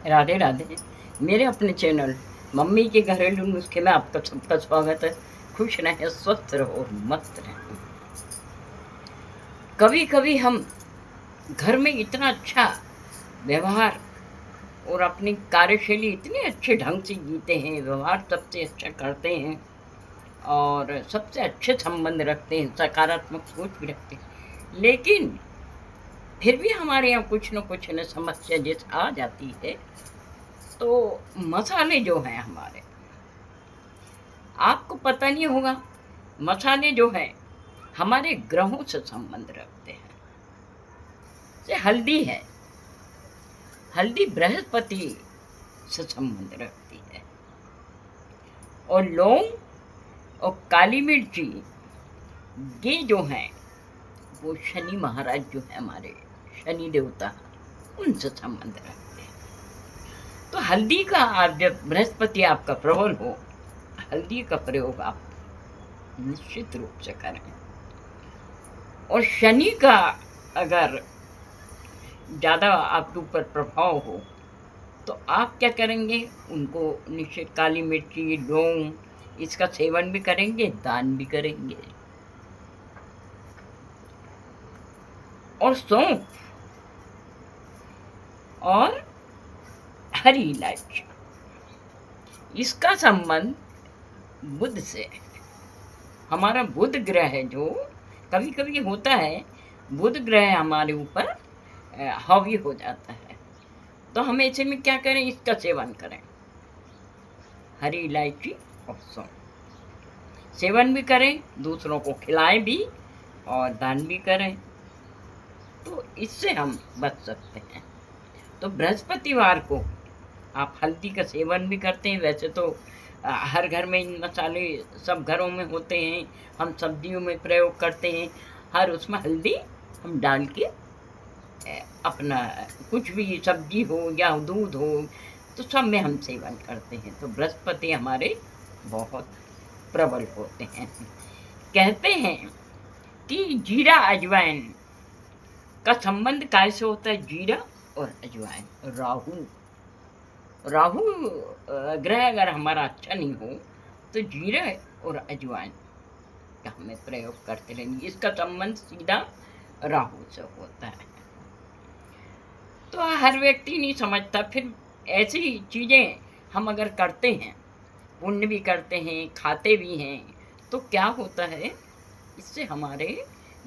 राधे राधे। मेरे अपने channel mummy के घरेलू नुस्खे में आपका सबका स्वागत है। खुश रहें, स्वस्थ रहो और मस्त रहें। कभी कभी हम घर में इतना अच्छा व्यवहार और अपनी कार्यशैली इतने अच्छे ढंग से जीते हैं, व्यवहार सबसे अच्छा करते हैं और सबसे अच्छे संबंध रखते हैं, सकारात्मक सोच भी रखते हैं, लेकिन फिर भी हमारे यहाँ कुछ न कुछ न समस्या जैसे आ जाती है। तो मसाले जो हैं हमारे, आपको पता नहीं होगा, मसाले जो हैं हमारे ग्रहों से संबंध रखते हैं। जैसे हल्दी है, हल्दी बृहस्पति से संबंध रखती है, और लौंग और काली मिर्ची ये जो हैं वो शनि महाराज जो है हमारे, शनि देवता, उनसे संबंध रखते हैं। तो हल्दी का आप जब बृहस्पति आपका प्रबल हो, हल्दी का प्रयोग आप निश्चित रूप से करें। और शनि का अगर ज़्यादा आपके ऊपर प्रभाव हो तो आप क्या करेंगे, उनको निश्चित काली मिर्ची, लौंग इसका सेवन भी करेंगे, दान भी करेंगे। और सौंफ और हरी इलायची, इसका संबंध बुध से है। हमारा बुध ग्रह है, जो कभी कभी होता है बुध ग्रह हमारे ऊपर हावी हो जाता है, तो हम ऐसे में क्या करें, इसका सेवन करें, हरी इलायची और सौंफ सेवन भी करें, दूसरों को खिलाएं भी और दान भी करें, तो इससे हम बच सकते हैं। तो बृहस्पतिवार को आप हल्दी का सेवन भी करते हैं। वैसे तो हर घर में इन मसाले सब घरों में होते हैं, हम सब्जियों में प्रयोग करते हैं, हर उसमें हल्दी हम डाल के अपना कुछ भी सब्जी हो या दूध हो तो सब में हम सेवन करते हैं। तो बृहस्पति हमारे बहुत प्रबल होते हैं। कहते हैं कि जीरा अजवाइन का संबंध कैसे होता है, जीरा और अजवाइन। राहु ग्रह अगर हमारा अच्छा नहीं हो तो जीरा और अजवाइन का हमें प्रयोग करते रहेंगे, इसका संबंध सीधा राहु से होता है। तो हर व्यक्ति नहीं समझता, फिर ऐसी चीज़ें हम अगर करते हैं, पुण्य भी करते हैं, खाते भी हैं, तो क्या होता है, इससे हमारे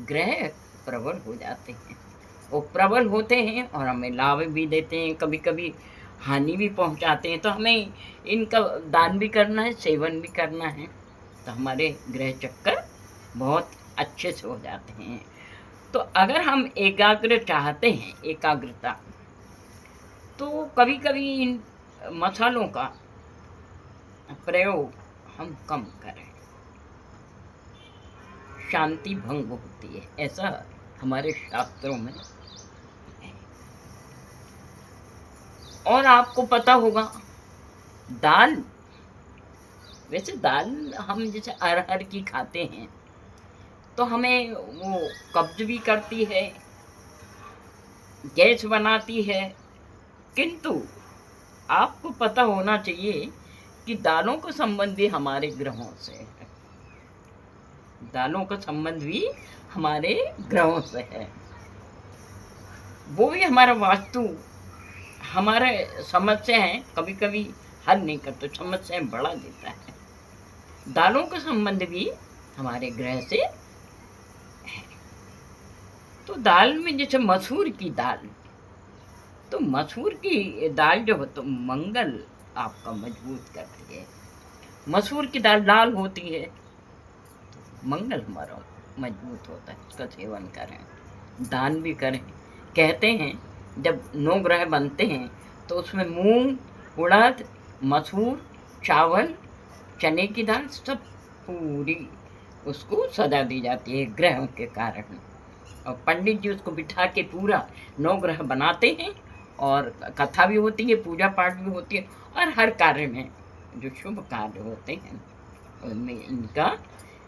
ग्रह प्रबल हो जाते हैं। वो प्रबल होते हैं और हमें लाभ भी देते हैं, कभी कभी हानि भी पहुंचाते हैं। तो हमें इनका दान भी करना है, सेवन भी करना है, तो हमारे ग्रह चक्कर बहुत अच्छे से हो जाते हैं। तो अगर हम एकाग्र चाहते हैं, एकाग्रता, तो कभी कभी इन मसालों का प्रयोग हम कम करें, शांति भंग होती है, ऐसा हमारे शास्त्रों में है। और आपको पता होगा, दाल, वैसे दाल हम जैसे अरहर की खाते हैं तो हमें वो कब्ज भी करती है, गैस बनाती है, किंतु आपको पता होना चाहिए कि दालों का संबंध भी हमारे ग्रहों से है, दालों का संबंध भी हमारे ग्रहों से है। वो भी हमारा वास्तु, हमारे समस्याएं कभी कभी हल नहीं करते, समस्याएं बढ़ा देता है। दालों का संबंध भी हमारे ग्रह से है। तो दाल में जैसे मसूर की दाल, तो मसूर की दाल जो हो तो मंगल आपका मजबूत करती है। मसूर की दाल लाल होती है, मंगल हमारा मजबूत होता है, इसका सेवन करें, दान भी करें। कहते हैं जब 9 ग्रह बनते हैं तो उसमें मूंग, उड़द, मसूर, चावल, चने की दाल सब पूरी उसको सजा दी जाती है ग्रहों के कारण, और पंडित जी उसको बिठा के पूरा 9 ग्रह बनाते हैं, और कथा भी होती है, पूजा पाठ भी होती है, और हर कार्य में जो शुभ कार्य होते हैं उनमें इनका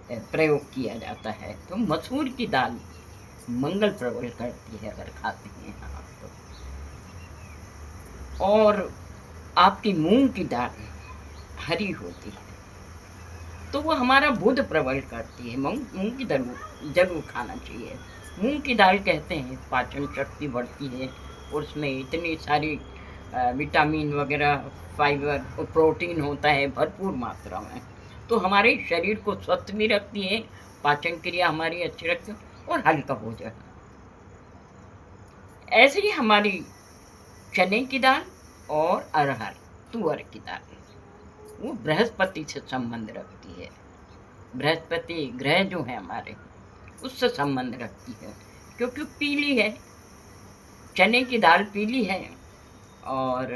प्रयोग किया जाता है। तो मसूर की दाल मंगल प्रबल करती है अगर खाते हैं आप तो। और आपकी मूंग की दाल हरी होती है तो वो हमारा बुध प्रबल करती है। मूंग मूंग की दाल जरूर खाना चाहिए। मूंग की दाल कहते हैं पाचन शक्ति बढ़ती है, और उसमें इतनी सारी विटामिन वगैरह, फाइबर और प्रोटीन होता है भरपूर मात्रा में, तो हमारे शरीर को स्वस्थ भी रखती है, पाचन क्रिया हमारी अच्छी रखती है और हल्का भोजन। ऐसे ही हमारी चने की दाल और अरहर तुअर की दाल वो बृहस्पति से संबंध रखती है। बृहस्पति ग्रह जो है हमारे उससे संबंध रखती है, क्योंकि पीली है, चने की दाल पीली है और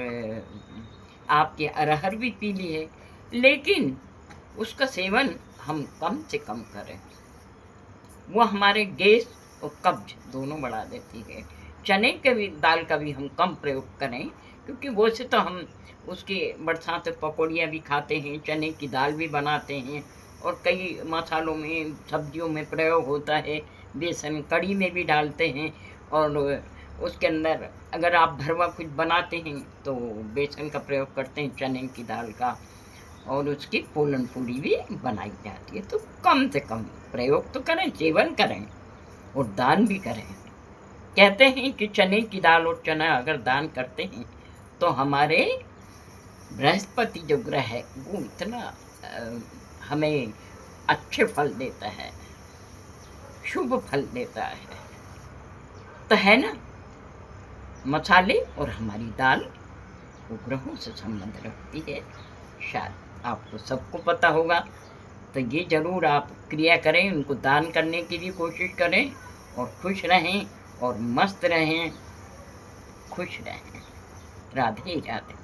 आपके अरहर भी पीली है, लेकिन उसका सेवन हम कम से कम करें। वो हमारे गैस और कब्ज दोनों बढ़ा देती है। चने के भी दाल का भी हम कम प्रयोग करें, क्योंकि वो से तो हम उसकी बरसात पकौड़ियाँ भी खाते हैं, चने की दाल भी बनाते हैं और कई मसालों में सब्जियों में प्रयोग होता है। बेसन कढ़ी में भी डालते हैं, और उसके अंदर अगर आप भरवा कुछ बनाते हैं तो बेसन का प्रयोग करते हैं, चने की दाल का, और उसकी पोलन पूरी भी बनाई जाती है। तो कम से कम प्रयोग तो करें, सेवन करें और दान भी करें। कहते हैं कि चने की दाल और चना अगर दान करते हैं तो हमारे बृहस्पति जो ग्रह है वो इतना हमें अच्छे फल देता है, शुभ फल देता है। तो है ना, मसाले और हमारी दाल वो ग्रहों से संबंध रखती है। शायद आपको सबको पता होगा, तो ये जरूर आप क्रिया करें, उनको दान करने की भी कोशिश करें और खुश रहें और मस्त रहें, खुश रहें। राधे राधे।